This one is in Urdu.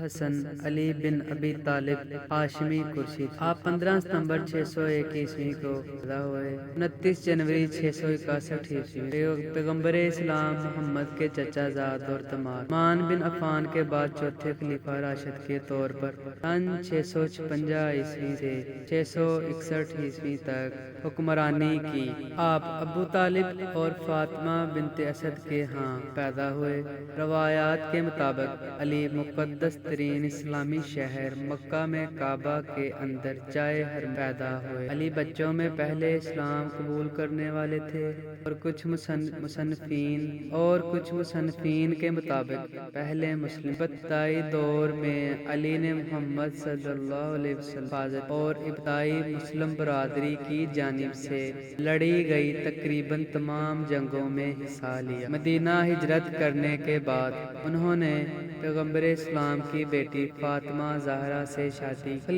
حسن علی بن ابی طالب ہاشمی قریشی۔ آپ 15 ستمبر 601 عیسوی کو پیدا ہوئے۔ 29 جنوری 661 عیسوی پیغمبر اسلام محمد کے چچا زاد اور داماد، عثمان بن عفان کے بعد چوتھے خلیفہ راشد کے طور پر سن 656 عیسوی سے 661 عیسوی تک حکمرانی کی۔ آپ ابو طالب اور فاطمہ بنت اسد کے ہاں پیدا ہوئے۔ روایات کے مطابق علی مقدس ترین اسلامی شہر مکہ میں کعبہ کے اندر جائے حرم پیدا ہوئے۔ علی بچوں میں پہلے اسلام قبول کرنے والے تھے اور کچھ مصنفین کے مطابق پہلے مسلم۔ ابتدائی دور میں علی نے محمد صلی اللہ علیہ وسلم حفاظت اور ابتدائی مسلم برادری کی جانب سے لڑی گئی تقریباً تمام جنگوں میں حصہ لیا۔ مدینہ ہجرت کرنے کے بعد انہوں نے پیغمبر اسلام کی بیٹی فاطمہ زہرا سے شادی کی۔